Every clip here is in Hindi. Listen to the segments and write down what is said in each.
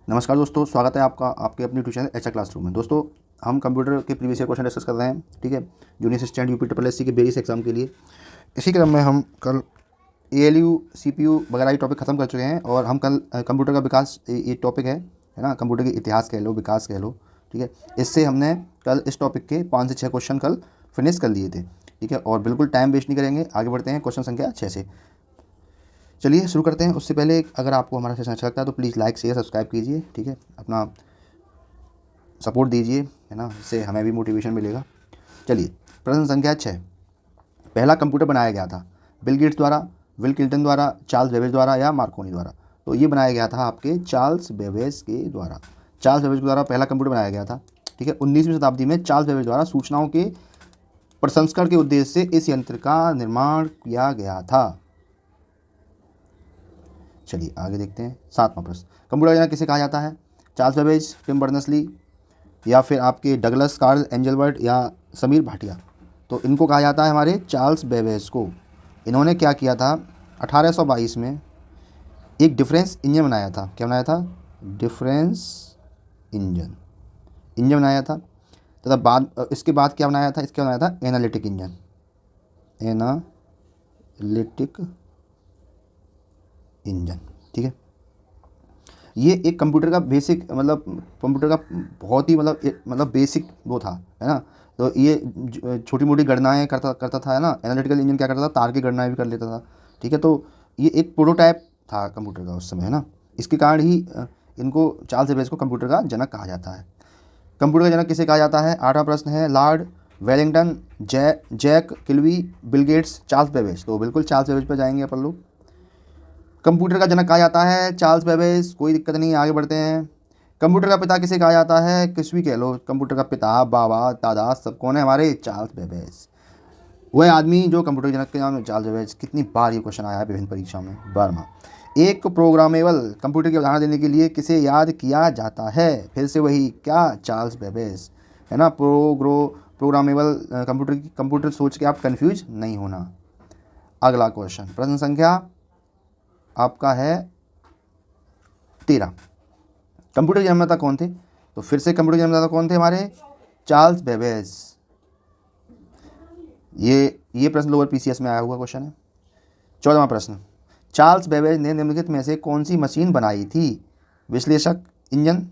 नमस्कार दोस्तों, स्वागत है आपका आपके अपनी ट्यूशन एचआर क्लासरूम में। दोस्तों, हम कंप्यूटर के प्रीवियस ईयर क्वेश्चन डिस्कस कर रहे हैं। ठीक है, जूनियर असिस्टेंट यूपी के बेरियस एग्जाम के लिए। इसी क्रम में हम कल एएलयू सीपीयू वगैरह ये टॉपिक ख़त्म कर चुके हैं और हम कल कंप्यूटर का विकास ये टॉपिक है ना, कंप्यूटर के इतिहास कह लो, विकास कह लो। ठीक है, इससे हमने कल इस टॉपिक के 5 से 6 क्वेश्चन कल फिनिश कर लिए थे। ठीक है, और बिल्कुल टाइम वेस्ट नहीं करेंगे, आगे बढ़ते हैं क्वेश्चन संख्या 6 से। चलिए शुरू करते हैं। उससे पहले अगर आपको हमारा सेशन अच्छा लगता है तो प्लीज़ लाइक शेयर सब्सक्राइब कीजिए। ठीक है, अपना सपोर्ट दीजिए, है ना, इससे हमें भी मोटिवेशन मिलेगा। चलिए, प्रश्न संख्या 6। पहला कंप्यूटर बनाया गया था बिल गेट्स द्वारा, विल क्लिंटन द्वारा, चार्ल्स बेबेज द्वारा या मार्कोनी द्वारा? तो ये बनाया गया था आपके चार्ल्स बेबेज के द्वारा। चार्ल्स बेबेज के द्वारा पहला कंप्यूटर बनाया गया था। ठीक है, 19वीं शताब्दी में चार्ल्स बेबेज द्वारा सूचनाओं के प्रसंस्करण के उद्देश्य से इस यंत्र का निर्माण किया गया था। चलिए आगे देखते हैं। 7वां प्रश्न, कंप्यूटर जनक किसे कहा जाता है? चार्ल्स बेबेज, टिम बर्नर्स-ली, या फिर आपके डगलस कार्ल एंजलबर्ट या समीर भाटिया? तो इनको कहा जाता है हमारे चार्ल्स बेबेज को। इन्होंने क्या किया था, 1822 में एक डिफरेंस इंजन बनाया था। क्या बनाया था? डिफरेंस इंजन बनाया था। तथा इसके बाद क्या बनाया था? इसके बनाया था एनालिटिक इंजन। Analytic engine. ठीक है, ये एक कंप्यूटर का बेसिक मतलब कंप्यूटर का बहुत ही मतलब बेसिक वो था, है ना। तो ये छोटी मोटी गणनाएं करता था, है ना। एनालिटिकल इंजन क्या करता था? तार की गणनाएं भी कर लेता था। ठीक है, तो ये एक प्रोटोटाइप था कंप्यूटर का उस समय, है ना। इसके कारण ही इनको चार्ल्स बेबेज को कंप्यूटर का जनक कहा जाता है। कंप्यूटर का जनक किसे कहा जाता है? 8वां प्रश्न है, Lord Wellington, Jack Kilby, Bill Gates, Charles Babbage? तो बिल्कुल चार्ल्स बेबेज पर जाएंगे अपन लोग। कंप्यूटर का जनक कहा जाता है चार्ल्स बेबेज, कोई दिक्कत नहीं, आगे बढ़ते हैं। कंप्यूटर का पिता किसे कहा जाता है? कुछ भी कह लो, कंप्यूटर का पिता, बाबा, दादा, सब कौन है? हमारे चार्ल्स बेबेज। वह आदमी जो कंप्यूटर के जनक के नाम है चार्ल्स बेबेज। कितनी बार ये क्वेश्चन आया है विभिन्न परीक्षाओं में? 12वां, एक प्रोग्रामेबल कंप्यूटर की उदाहरण देने के लिए किसे याद किया जाता है? फिर से वही, क्या? चार्ल्स बेबेज, है ना। प्रोग्रामेबल कंप्यूटर सोच के आप कंफ्यूज नहीं होना। अगला क्वेश्चन, प्रश्न संख्या आपका है 13। कंप्यूटर के जन्मदाता कौन थे? तो फिर से कंप्यूटर के जन्मदाता कौन थे? हमारे चार्ल्स बेबेज। ये प्रश्न लोअर पीसीएस में आया हुआ क्वेश्चन है। 14वां प्रश्न, चार्ल्स बेबेज ने निम्नलिखित में से कौन सी मशीन बनाई थी? विश्लेषक इंजन,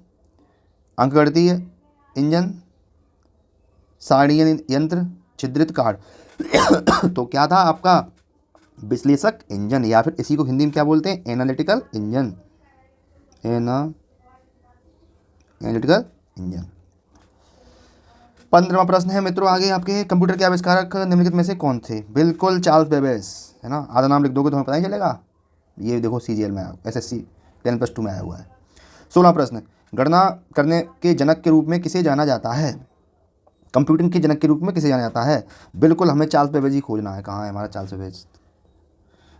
अंकगणितीय इंजन, सारणीय यंत्र, छिद्रित कार्ड? तो क्या था आपका? विश्लेषक इंजन, या फिर इसी को हिंदी में क्या बोलते हैं? Analytical engine. Analytical engine. 15वां प्रश्न है मित्रों आगे आपके, कंप्यूटर के आविष्कारक निम्नलिखित में से कौन थे? बिल्कुल चार्ल्स बेबेज, है ना। आधा नाम लिख दोगे तो हमें पता ही चलेगा। ये देखो सीजीएल में एसएससी 10+2 में आया हुआ है। 16वां प्रश्न, गणना करने के जनक के रूप में किसे जाना जाता है? कंप्यूटिंग के जनक के रूप में किसे जाना जाता है? बिल्कुल हमें चार्ल्स बेबेज ही खोजना है। कहाँ है हमारा चार्ल्स बेबेज?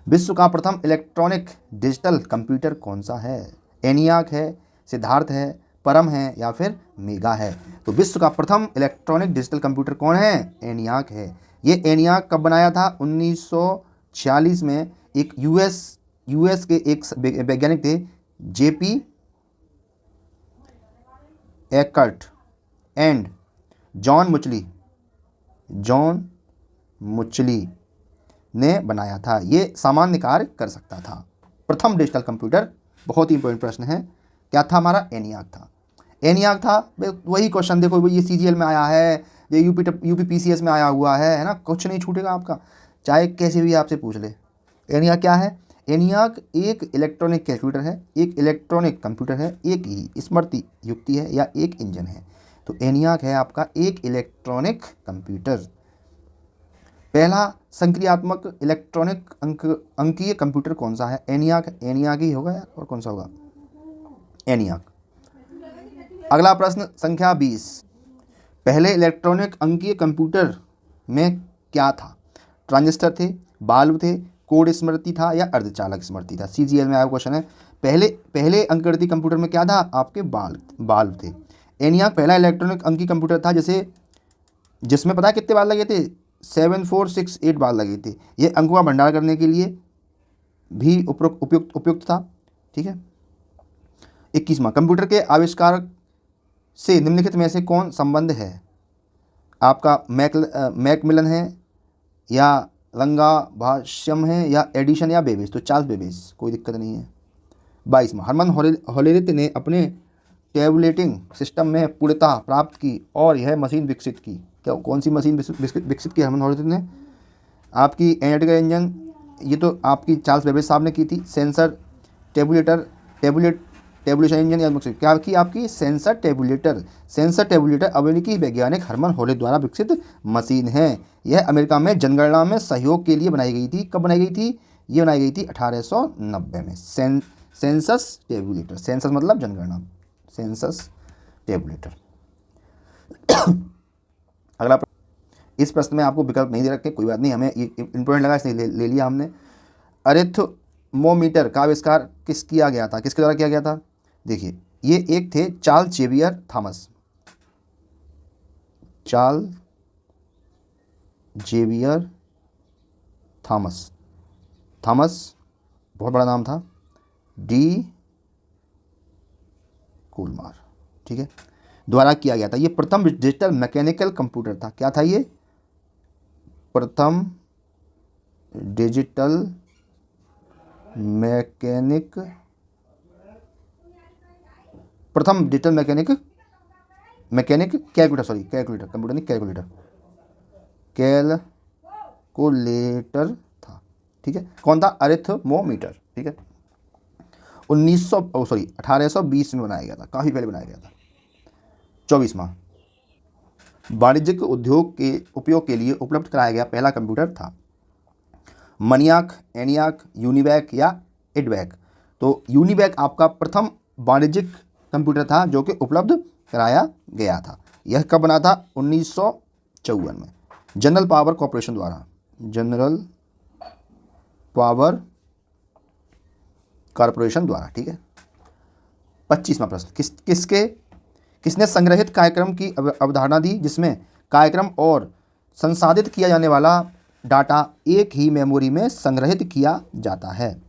विश्व का प्रथम इलेक्ट्रॉनिक डिजिटल कंप्यूटर कौन सा है? एनियाक है, सिद्धार्थ है, परम है, या फिर मेगा है? तो विश्व का प्रथम इलेक्ट्रॉनिक डिजिटल कंप्यूटर कौन है? एनियाक है। ये एनियाक कब बनाया था? 1946 में। एक यूएस के एक वैज्ञानिक थे, जेपी एकर्ट एंड जॉन मुचली ने बनाया था। ये सामान्य कार्य कर सकता था। प्रथम डिजिटल कंप्यूटर, बहुत ही इंपॉर्टेंट प्रश्न है, क्या था हमारा? एनियाक था। एनियाक था, वही क्वेश्चन देखो, ये सीजीएल में आया है, ये यूपी पीसीएस में आया हुआ है ना। कुछ नहीं छूटेगा आपका, चाहे कैसे भी आपसे पूछ ले। एनियाक क्या है? एनियाक एक इलेक्ट्रॉनिक कैलकुलेटर है, एक इलेक्ट्रॉनिक कंप्यूटर है, एक ही स्मृति युक्ति है, या एक इंजन है। तो एनियाक है आपका एक इलेक्ट्रॉनिक कंप्यूटर। पहला संक्रियात्मक इलेक्ट्रॉनिक अंकीय कंप्यूटर कौन सा है? एनियाक ही होगा यार, और कौन सा होगा? एनियाक। अगला प्रश्न संख्या 20, पहले इलेक्ट्रॉनिक अंकीय कंप्यूटर में क्या था? ट्रांजिस्टर थे, बाल्ब थे, कोड स्मृति था, या अर्धचालक स्मृति था? सीजीएल में आया क्वेश्चन है। पहले अंकगणितीय कंप्यूटर में क्या था? आपके बाल्ब थे। एनियाक पहला इलेक्ट्रॉनिक अंकीय कंप्यूटर था जिसमें पता है कितने बाल लगे थे? 7468 बाल लगे थे। ये अंकों का भंडार करने के लिए भी उपयुक्त था। ठीक है, 21वां, कंप्यूटर के आविष्कार से निम्नलिखित में से कौन संबंध है? आपका मैकमिलन है, या रंगा भाष्यम है, या एडिशन, या बेबेज? तो चार्ल्स बेबेज, कोई दिक्कत नहीं है। 22वां, हरमन होलेरिथ ने अपने टेबुलेटिंग सिस्टम में पूर्णता प्राप्त की और यह मशीन विकसित की। क्या कौन सी मशीन विकसित की हरमन होलेरिथ ने? आपकी एनालिटिकल इंजन, ये तो आपकी चार्ल्स बेबेज साहब ने की थी। सेंसर टेबुलेशन इंजन, या क्या की आपकी सेंसर टेबुलेटर अमेरिकी वैज्ञानिक हरमन होलेरिथ द्वारा विकसित मशीन है। यह अमेरिका में जनगणना में सहयोग के लिए बनाई गई थी। कब बनाई गई थी? ये बनाई गई थी 1890 में। सेंसस टेबुलेटर, सेंसस मतलब जनगणना, सेंसस टेबुलेटर। अगला इस प्रश्न में आपको विकल्प नहीं दे रखे, कोई बात नहीं, हमें ये इंपॉर्टेंट लगा इसलिए ले लिया हमने। अरिथमोमीटर का आविष्कार किसके द्वारा किया गया था? देखिए, ये एक थे Charles Xavier Thomas. Charles Xavier Thomas बहुत बड़ा नाम था। डी कूलमार, ठीक है, द्वारा किया गया था। ये प्रथम डिजिटल मैकेनिकल कंप्यूटर था। क्या था ये? प्रथम digital mechanic calculator, sorry calculator, computer नहीं, कैलकुलेटर था, ठीक है। कौन था? अरिथमोमीटर, ठीक है। 1820 में बनाया गया था, काफ़ी पहले बनाया गया था। 24वां, वाणिज्यिक उद्योग के उपयोग के लिए उपलब्ध कराया गया पहला कंप्यूटर था। मनियाक, एनियाक, यूनिवैक, या एडवैक? तो यूनिवैक आपका प्रथम वाणिज्यिक कंप्यूटर था जो कि उपलब्ध कराया गया था। यह कब बना था? 1954 में, जनरल पावर कॉरपोरेशन द्वारा। जनरल पावर कॉरपोरेशन द्वारा, ठीक है। 25वां प्रश्न, किसने संग्रहित कार्यक्रम की अवधारणा दी, जिसमें कार्यक्रम और संसाधित किया जाने वाला डाटा एक ही मेमोरी में संग्रहित किया जाता है?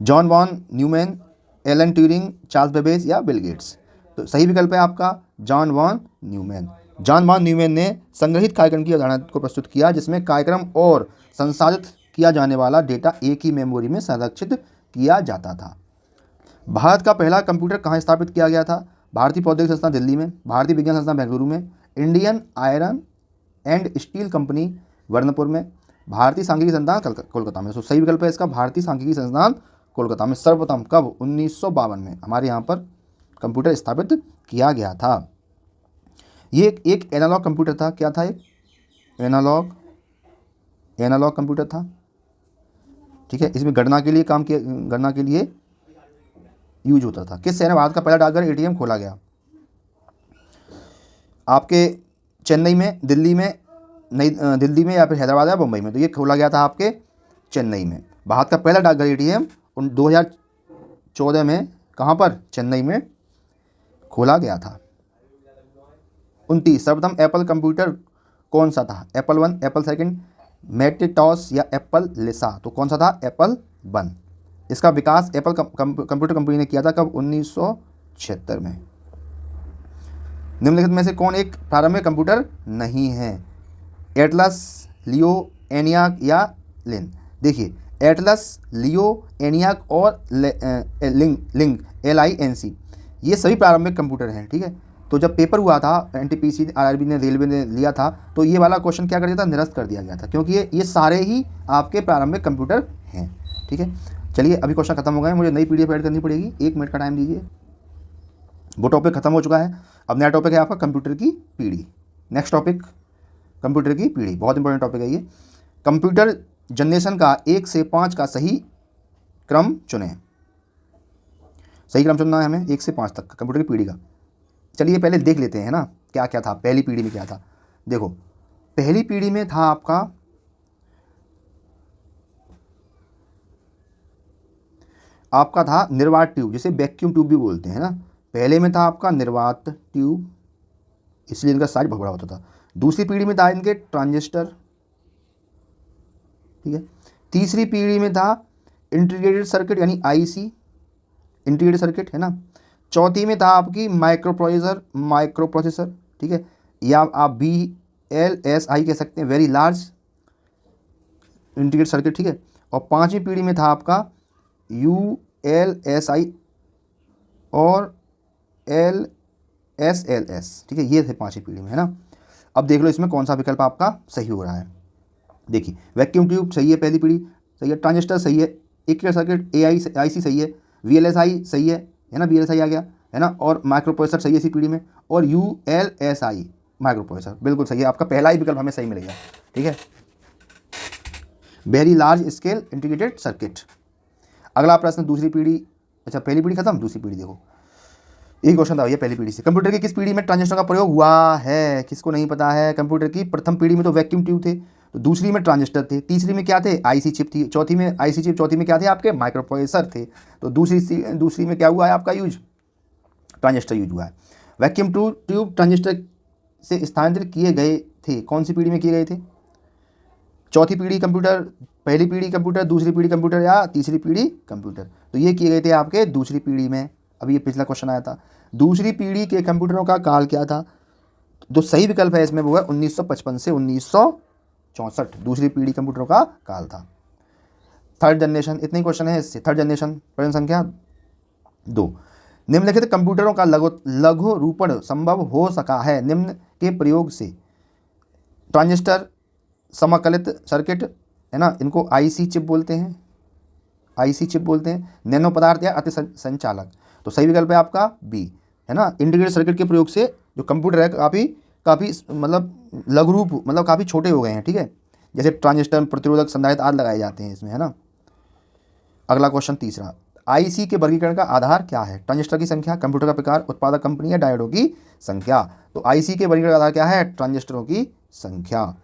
John von Neumann, Alan Turing, Charles Babbage, या बिल गेट्स? तो सही विकल्प है आपका John von Neumann. John von Neumann ने संग्रहित कार्यक्रम की अवधारणा को प्रस्तुत किया, जिसमें कार्यक्रम और संसाधित किया जाने वाला डेटा एक ही मेमोरी में संरक्षित किया जाता था। भारत का पहला कंप्यूटर कहाँ स्थापित किया गया था? भारतीय प्रौद्योगिकी संस्थान दिल्ली में, भारतीय विज्ञान संस्थान बेंगलुरु में, Indian iron and steel company Burnpur में, भारतीय सांख्यिकी संस्थान कोलकाता में। तो सही विकल्प है इसका भारतीय सांख्यिकी संस्थान कोलकाता में। सर्वप्रथम कब? 1952 में हमारे यहाँ पर कंप्यूटर स्थापित किया गया था। ये एक एनालॉग कंप्यूटर था। क्या था? एक एनालॉग कंप्यूटर था, ठीक है। इसमें गणना के लिए यूज होता था। किस शहर में भारत का पहला डाकघर एटीएम खोला गया? आपके चेन्नई में, दिल्ली में, या फिर हैदराबाद या मुंबई में? तो ये खोला गया था आपके चेन्नई में। भारत का पहला डाकघर एटीएम 2014 में कहाँ पर? चेन्नई में खोला गया था। 29, सर्वप्रथम एप्पल कंप्यूटर कौन सा था? एप्पल 1, एप्पल 2, मैकिन्टॉश, या एप्पल लिसा? तो कौन सा था? एप्पल 1। इसका विकास एप्पल कंप्यूटर कंपनी ने किया था। कब? 1976 में। निम्नलिखित में से कौन एक प्रारंभिक कंप्यूटर नहीं है? एटलस, लियो, एनियाक, या लिन? देखिए, एटलस, लियो, एनियाक और लिंक LINC ये सभी प्रारंभिक कंप्यूटर हैं, ठीक है। तो जब पेपर हुआ था NTPC RRB ने, रेलवे ने लिया था, तो ये वाला क्वेश्चन क्या कर दिया था? निरस्त कर दिया गया था, क्योंकि ये सारे ही आपके प्रारंभिक कंप्यूटर हैं, ठीक है। चलिए, अभी क्वेश्चन खत्म हो गए, मुझे नई PDF ऐड करनी पड़ेगी, 1 मिनट का टाइम दीजिए। वो टॉपिक खत्म हो चुका है, अब नया टॉपिक है आपका कंप्यूटर की पीढ़ी। नेक्स्ट टॉपिक कंप्यूटर की पीढ़ी, बहुत इंपॉर्टेंट टॉपिक है ये। कंप्यूटर जनरेशन का 1 से 5 का सही क्रम चुनें। सही क्रम चुनना है हमें 1 से 5 तक कंप्यूटर की पीढ़ी का। चलिए पहले देख लेते हैं ना, क्या क्या था पहली पीढ़ी में। क्या था? देखो, पहली पीढ़ी में था आपका था निर्वात ट्यूब, जिसे वैक्यूम ट्यूब भी बोलते हैं ना। पहले में था आपका निर्वात ट्यूब, इसलिए इनका साइज बहुत बड़ा होता था। दूसरी पीढ़ी में था इनके ट्रांजिस्टर, ठीक है। तीसरी पीढ़ी में था इंटीग्रेटेड सर्किट यानी IC, इंटीग्रेटेड सर्किट, है ना। चौथी में था आपकी माइक्रो प्रोसेसर, ठीक है, या आप VLSI कह सकते हैं, वेरी लार्ज इंटीग्रेटेड सर्किट, ठीक है। और पांचवी पीढ़ी में था आपका ULSI और LSLS, ठीक है, ये थे पांचवी पीढ़ी में, है ना। अब देख लो इसमें कौन सा विकल्प आपका सही हो रहा है। देखिए वैक्यूम ट्यूब सही है, पहली पीढ़ी सही है, ट्रांजिस्टर सही है, इंटीग्रेटेड सर्किट AIC सही है, VLSI सही है ना, VLSI आ गया, है ना, और माइक्रो प्रोसेसर सही है इसी पीढ़ी में, और ULSI माइक्रो प्रोसेसर बिल्कुल सही है, आपका पहला ही विकल्प हमें सही मिलेगा, ठीक है। Very large scale integrated circuit. अगला प्रश्न दूसरी पीढ़ी, अच्छा पहली पीढ़ी खत्म, दूसरी पीढ़ी देखो, एक क्वेश्चन था भैया पहली पीढ़ी से। कंप्यूटर की किस पीढ़ी में ट्रांजिस्टर का प्रयोग हुआ है, किसको नहीं पता है। कंप्यूटर की प्रथम पीढ़ी में तो वैक्यूम ट्यूब थे, तो दूसरी में ट्रांजिस्टर थे, तीसरी में क्या थे, IC चिप थी, चौथी में IC चिप, चौथी में क्या थे आपके माइक्रो प्रोसेसर थे, तो दूसरी में क्या हुआ है आपका यूज, ट्रांजिस्टर यूज हुआ है। वैक्यूम ट्यूब ट्रांजिस्टर से स्थानांतरित किए गए थे, कौन सी पीढ़ी में किए गए थे, चौथी पीढ़ी कंप्यूटर, पहली पीढ़ी कंप्यूटर, दूसरी पीढ़ी कंप्यूटर या तीसरी पीढ़ी कंप्यूटर, तो ये किए गए थे आपके दूसरी पीढ़ी में। अभी ये पिछला क्वेश्चन आया था, दूसरी पीढ़ी के कंप्यूटरों का काल क्या था, जो सही विकल्प है इसमें वो है 1955 से 1964, दूसरी पीढ़ी कंप्यूटरों का काल था। थर्ड जनरेशन, इतने क्वेश्चन है इससे। थर्ड जनरेशन प्रश्न संख्या 2, निम्नलिखित कंप्यूटरों का लघु रूपण संभव हो सका है निम्न के प्रयोग से। ट्रांजिस्टर, समकलित सर्किट, है ना, इनको IC चिप बोलते हैं, IC चिप बोलते हैं, नैनो पदार्थ या अति संचालक, तो सही विकल्प है आपका B, है ना। इंटीग्रेटेड सर्किट के प्रयोग से जो कंप्यूटर है काफ़ी मतलब लघु रूप, मतलब काफ़ी छोटे हो गए हैं, ठीक है, जैसे ट्रांजिस्टर, प्रतिरोधक, संधारित्र आदि लगाए जाते हैं इसमें, है ना। अगला क्वेश्चन तीसरा, IC के वर्गीकरण का आधार क्या है, ट्रांजिस्टर की संख्या, कंप्यूटर का प्रकार, उत्पादक कंपनी या डायोडों की संख्या, तो IC के वर्गीकरण का आधार क्या है, ट्रांजिस्टरों की संख्या।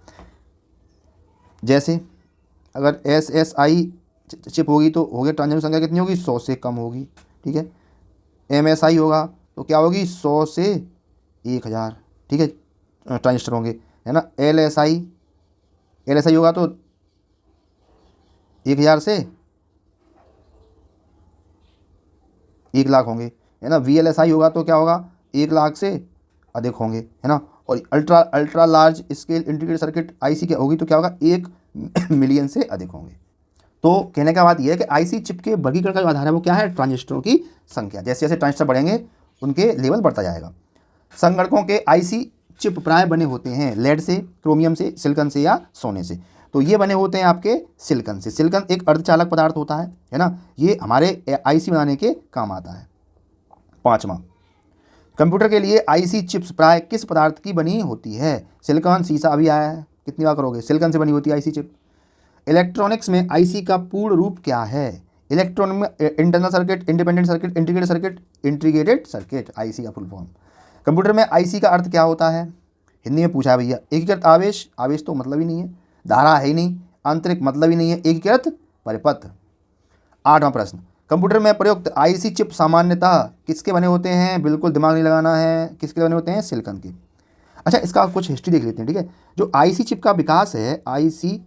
जैसे अगर SSI चिप होगी तो हो गया, ट्रांजिस्टर संख्या कितनी होगी, 100 से कम होगी, ठीक है। MSI होगा तो क्या होगी, 100 से 1000, ठीक है, ट्रांजिस्टर होंगे, है ना। LSI होगा तो 1000 से 1 लाख होंगे, है ना। VLSI होगा तो क्या होगा, 1 लाख से अधिक होंगे, है ना। और ultra large scale integrated circuit IC क्या होगी तो क्या होगा, 1 मिलियन से अधिक होंगे। तो कहने का बात यह है कि IC चिप के वर्गीकरण का जो आधार है वो क्या है, ट्रांजिस्टरों की संख्या। जैसे जैसे ट्रांजिस्टर बढ़ेंगे उनके लेवल बढ़ता जाएगा। संगणकों के IC चिप प्राय बने होते हैं लेड से, क्रोमियम से, सिलिकॉन से या सोने से, तो ये बने होते हैं आपके सिलिकॉन से। सिलिकॉन एक अर्धचालक पदार्थ होता है ना, ये हमारे IC बनाने के काम आता है। पाँचवा, कंप्यूटर के लिए IC चिप्स प्राय किस पदार्थ की बनी होती है, सिलिकॉन, सीसा, अभी आया है, कितनी बार करोगे, सिलिकॉन से बनी होती है IC चिप। इलेक्ट्रॉनिक्स में IC का पूर्ण रूप क्या है, इलेक्ट्रॉनिक में internal circuit, independent circuit, integrated circuit, IC का फुल फॉर्म। कंप्यूटर में IC का अर्थ क्या होता है, हिंदी में पूछा है भैया। एकीकृत आवेश, आवेश तो मतलब ही नहीं है, धारा है ही नहीं, आंतरिक मतलब ही नहीं है, एकीकृत परिपथ। आठवां प्रश्न, कंप्यूटर में प्रयुक्त IC चिप सामान्यतः किसके बने होते हैं, बिल्कुल दिमाग नहीं लगाना है, किसके बने होते हैं, सिलिकॉन के। अच्छा इसका कुछ हिस्ट्री देख लेते हैं, ठीक है। जो IC चिप का विकास है, IC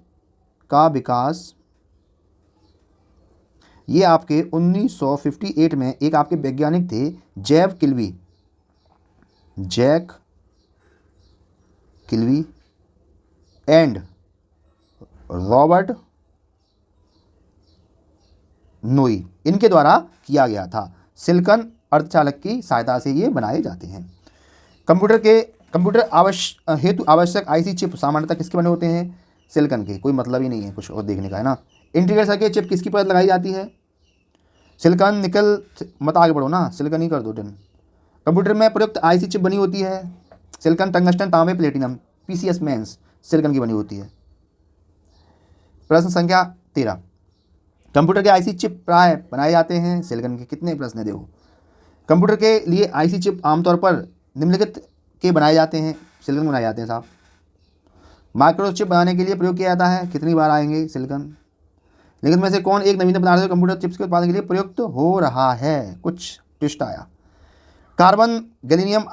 का विकास ये आपके 1958 में एक आपके वैज्ञानिक थे, जैक किल्वी एंड रॉबर्ट नोई, इनके द्वारा किया गया था। सिलिकॉन अर्धचालक की सहायता से ये बनाए जाते हैं। कंप्यूटर हेतु आवश्यक IC चिप सामान्यतः किसके बने होते हैं, सिलिकॉन के, कोई मतलब ही नहीं है कुछ और देखने का, है ना। इंटीग्रेटेड सर्किट चिप किसकी परत लगाई जाती है, सिलिकॉन, निकल, मत आगे बढ़ो ना, सिलिकॉन ही कर दो डन। कंप्यूटर में प्रयुक्त IC चिप बनी होती है सिलिकॉन, टंगस्टन, तांबे, प्लेटिनम, PCS मेंस सिलिकॉन की बनी होती है। प्रश्न संख्या 13, कंप्यूटर के IC चिप प्राय बनाए जाते हैं सिलिकॉन के, कितने प्रश्न है देखो। कंप्यूटर के लिए IC चिप आमतौर पर निम्नलिखित के बनाए जाते हैं, सिलिकॉन बनाए जाते हैं साहब। माइक्रोचिप बनाने के लिए प्रयोग किया जाता है, कितनी बार आएंगे, सिलिकॉन। लेकिन में से कौन एक नवीनतम पदार्थ है कंप्यूटर चिप्स के उत्पादन के लिए प्रयुक्त हो रहा है, कुछ ट्विस्ट आया। Carbon, gallium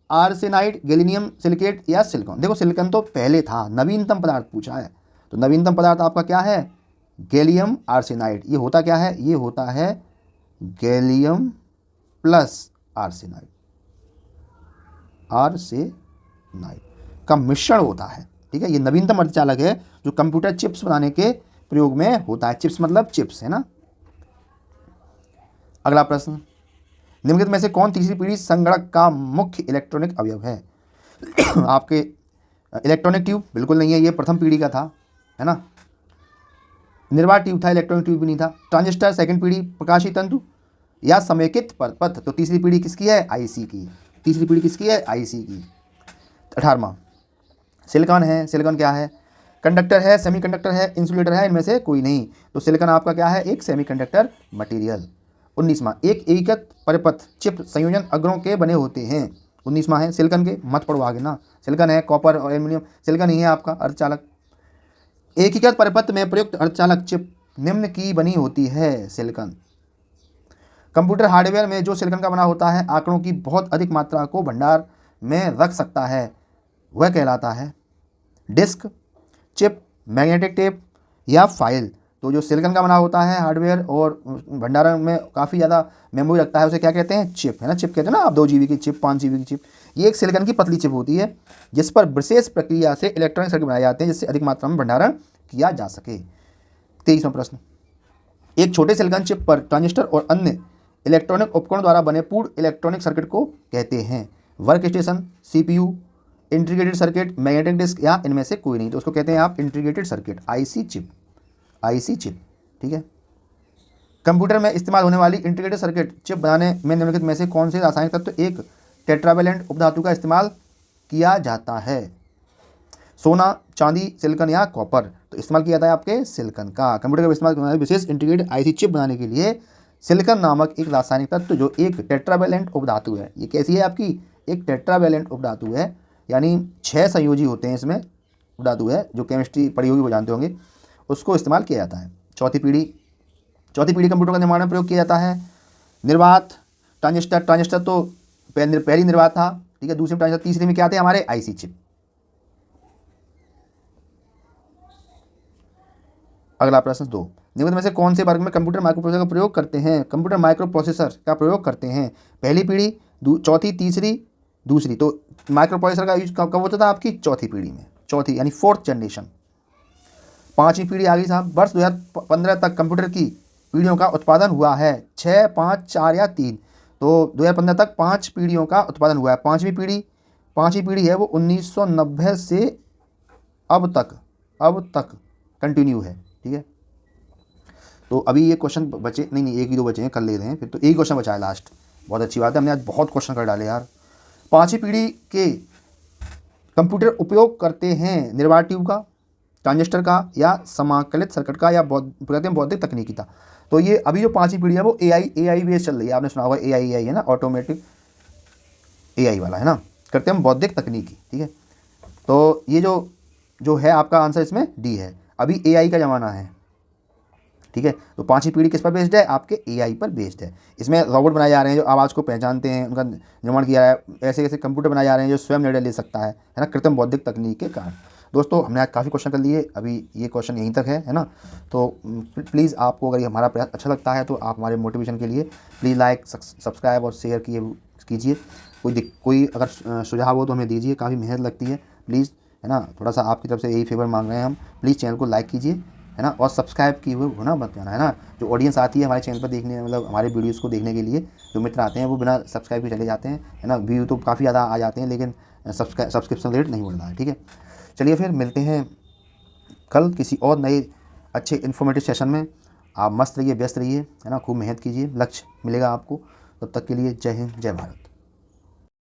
arsenide, gallium silicate या सिलिकॉन। देखो सिलिकॉन तो पहले था, नवीनतम पदार्थ पूछा है, तो नवीनतम पदार्थ आपका क्या है, गैलियम आर्सेनाइड। ये होता क्या है, ये होता है गैलियम प्लस आर्सेनाइड, आर्सेनाइड का मिश्रण होता है। ठीक है, ये नवीनतम अर्धचालक है जो कंप्यूटर चिप्स बनाने के प्रयोग में होता है। चिप्स मतलब चिप्स, है ना। अगला प्रश्न, निम्नलिखित में से कौन तीसरी पीढ़ी संगणक का मुख्य इलेक्ट्रॉनिक अवयव है? आपके इलेक्ट्रॉनिक ट्यूब बिल्कुल नहीं है, ये प्रथम पीढ़ी का था, है ना। निर्वात ट्यूब था, इलेक्ट्रॉनिक ट्यूब भी नहीं था। ट्रांजिस्टर सेकंड पीढ़ी, प्रकाशीय तंतु या समेकित पथ, तो तीसरी पीढ़ी किसकी है? आईसी की। तीसरी पीढ़ी किसकी है? आईसी की। 18वां, सिलिकॉन है। सिलिकॉन क्या है? कंडक्टर है, सेमीकंडक्टर है, इंसुलेटर है, इनमें से कोई नहीं। तो सिलिकॉन आपका क्या है? एक सेमीकंडक्टर मटेरियल। 19वां, एक एकीकृत परिपथ चिप संयोजन अग्रों के बने होते हैं। 19वां है सिलिकॉन के, मत पढ़ो आगे ना। सिलिकॉन है, कॉपर और एल्यूमिनियम, सिलिकॉन ही है आपका अर्धचालक। एकीकृत परिपथ में प्रयुक्त अर्धचालक चिप निम्न की बनी होती है। सिलिकॉन। कंप्यूटर हार्डवेयर में जो सिलिकॉन का बना होता है आंकड़ों की बहुत अधिक मात्रा को भंडार में रख सकता है, वह कहलाता है डिस्क, चिप, मैग्नेटिक टेप या फाइल। तो जो सिलिकॉन का बना होता है हार्डवेयर और भंडारण में काफ़ी ज़्यादा मेमोरी रखता है, उसे क्या कहते हैं? चिप, है ना। चिप कहते हैं ना आप, 2 GB की चिप, 5 GB की चिप। ये एक सिलिकॉन की पतली चिप होती है जिस पर विशेष प्रक्रिया से इलेक्ट्रॉनिक सर्किट बनाए जाते हैं जिससे अधिक मात्रा में भंडारण किया जा सके। 23वां प्रश्न, एक छोटे सिलिकॉन चिप पर ट्रांजिस्टर और अन्य इलेक्ट्रॉनिक उपकरण द्वारा बने पूर्ण इलेक्ट्रॉनिक सर्किट को कहते हैं work station, CPU, integrated circuit, magnetic disk या इनमें से कोई नहीं। तो उसको कहते हैं आप integrated circuit, IC chip, IC chip. ठीक है। कंप्यूटर में इस्तेमाल होने वाली इंटीग्रेटेड सर्किट चिप बनाने में निम्नलिखित में से कौन से रासायनिक तत्व एक टेट्रावैलेंट उपधातु का इस्तेमाल किया जाता है? सोना, चांदी, सिलिकॉन या कॉपर। तो इस्तेमाल किया जाता है आपके सिलिकॉन का। कंप्यूटर का इस्तेमाल करने वाली विशेष इंटीग्रेटेड आईसी चिप बनाने के लिए सिलिकॉन नामक एक रासायनिक तत्व जो एक टेट्रावैलेंट उपधातु है। ये कैसी है आपकी? एक टेट्रावैलेंट उपधातु है, यानी 6 संयोजी होते हैं इसमें, उपधातु है, जो केमिस्ट्री पढ़ी होगी वो जानते होंगे। उसको इस्तेमाल किया जाता है। चौथी पीढ़ी कंप्यूटर का निर्माण में प्रयोग किया जाता है। निर्वात, ट्रांजिस्टर तो पहली निर्वात था। ठीक है, दूसरी ट्रांजिस्टर, तीसरी में क्या थे हमारे? IC chip. अगला प्रश्न 2, निम्नलिखित में से कौन से वर्ग में कंप्यूटर माइक्रोप्रोसेसर का प्रयोग करते हैं? कंप्यूटर माइक्रोप्रोसेसर का प्रयोग करते हैं पहली पीढ़ी, चौथी, तीसरी, दूसरी। तो माइक्रोप्रोसेसर का यूज कब होता था? आपकी चौथी पीढ़ी में, चौथी यानी 4th जनरेशन। 5वीं पीढ़ी आ गई साहब। वर्ष 2015 तक कंप्यूटर की पीढ़ियों का उत्पादन हुआ है 6, 5, 4 या 3। तो 2015 तक 5 पीढ़ियों का उत्पादन हुआ है। पाँचवीं पीढ़ी है वो 1990 से अब तक कंटिन्यू है। ठीक है, तो अभी ये क्वेश्चन बचे नहीं, एक ही 2 बचे हैं, कर ले रहे हैं फिर। तो एक क्वेश्चन बचा है लास्ट। बहुत अच्छी बात है, हमने आज बहुत क्वेश्चन कर डाले यार। 5वीं पीढ़ी के कंप्यूटर उपयोग करते हैं निर्वात ट्यूब का, ट्रांजिस्टर का या समाकलित सर्किट का, या कहते हैं बौद्धिक तकनीकी था। तो ये अभी जो 5वीं पीढ़ी है वो एआई बेस चल रही है। आपने सुना होगा एआई है ना, ऑटोमेटिक एआई वाला, है ना। करते हैं हम बौद्धिक तकनीकी। ठीक है, तो ये जो है आपका आंसर इसमें डी है। अभी एआई का ज़माना है। ठीक है, तो 5वीं पीढ़ी किस पर बेस्ड है? आपके एआई पर बेस्ड है। इसमें रोबोट बनाए जा रहे हैं जो आवाज़ को पहचानते हैं, उनका निर्माण किया है। ऐसे ऐसे कंप्यूटर बनाए जा रहे हैं जो स्वयं निर्णय ले सकता है ना, कृत्रिम बौद्धिक तकनीक के कारण। दोस्तों, हमने आज काफ़ी क्वेश्चन कर लिए, अभी ये क्वेश्चन यहीं तक है ना। तो प्लीज़ आपको अगर ये हमारा प्रयास अच्छा लगता है तो आप हमारे मोटिवेशन के लिए प्लीज़ लाइक, सब्सक्राइब और शेयर कीजिए। कोई अगर सुझाव हो तो हमें दीजिए, काफ़ी मेहनत लगती है, प्लीज़, है ना। थोड़ा सा आपकी तरफ से यही फेवर मांग रहे हैं हम। प्लीज़ चैनल को लाइक कीजिए, है ना, और सब्सक्राइब किए हुए होना मत जाना, है ना। जो ऑडियंस आती है हमारे चैनल पर देखने, मतलब हमारे वीडियोस को देखने के लिए जो मित्र आते हैं वो बिना सब्सक्राइब के चले जाते हैं, है ना। व्यू तो काफ़ी ज़्यादा आ जाते हैं लेकिन सब्सक्रिप्शन रेट नहीं बढ़ रहा है। ठीक है, चलिए फिर मिलते हैं कल किसी और नए अच्छे इन्फॉर्मेटिव सेशन में। आप मस्त रहिए, व्यस्त रहिए, है ना, खूब मेहनत कीजिए, लक्ष्य मिलेगा आपको। तब तक के लिए जय हिंद, जय भारत।